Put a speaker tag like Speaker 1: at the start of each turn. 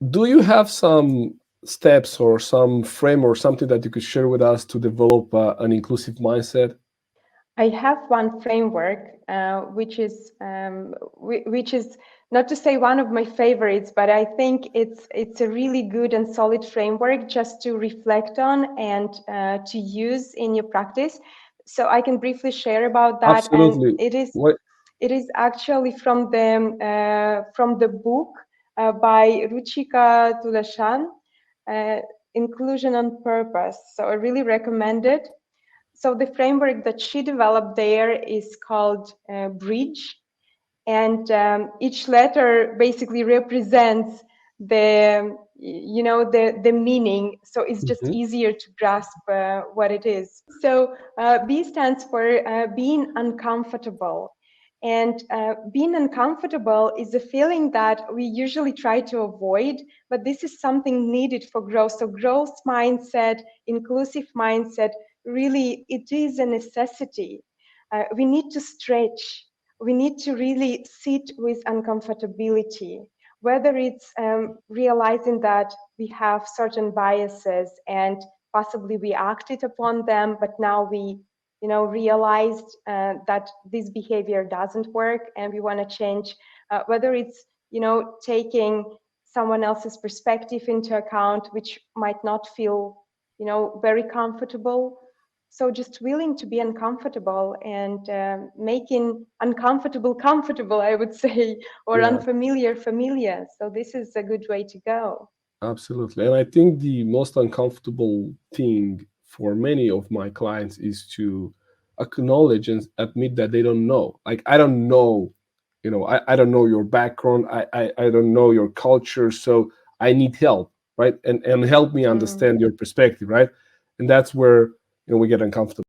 Speaker 1: Do you have some steps or some frame or something that you could share with us to develop an inclusive mindset?
Speaker 2: I have one framework, which is not to say one of my favorites, but I think it's a really good and solid framework just to reflect on and to use in your practice. So I can briefly share about that, and
Speaker 1: Absolutely. What?
Speaker 2: it is actually from the book by Ruchika Tulshyan, uh, Inclusion on Purpose. So I really recommend it. So the framework that she developed there is called Bridge, and each letter basically represents the meaning. So it's just
Speaker 1: Mhm.
Speaker 2: easier to grasp what it is. So B stands for being uncomfortable. And being uncomfortable is a feeling that we usually try to avoid, but this is something needed for growth. So growth mindset, inclusive mindset, really, it is a necessity. We need to stretch. We need to really sit with uncomfortability, whether it's realizing that we have certain biases and possibly we acted upon them, but now we realized that this behavior doesn't work and we want to change, whether it's taking someone else's perspective into account, which might not feel very comfortable. So just willing to be uncomfortable and making uncomfortable comfortable, I would say, or
Speaker 1: Yeah,
Speaker 2: unfamiliar familiar. So this is a good way to go.
Speaker 1: absolutely. And I think the most uncomfortable thing for many of my clients is to acknowledge and admit that they don't know. Like, I don't know, I don't know your background. I don't know your culture. So I need help, right? And help me
Speaker 2: Mm.
Speaker 1: understand your perspective, right? And that's where, we get uncomfortable.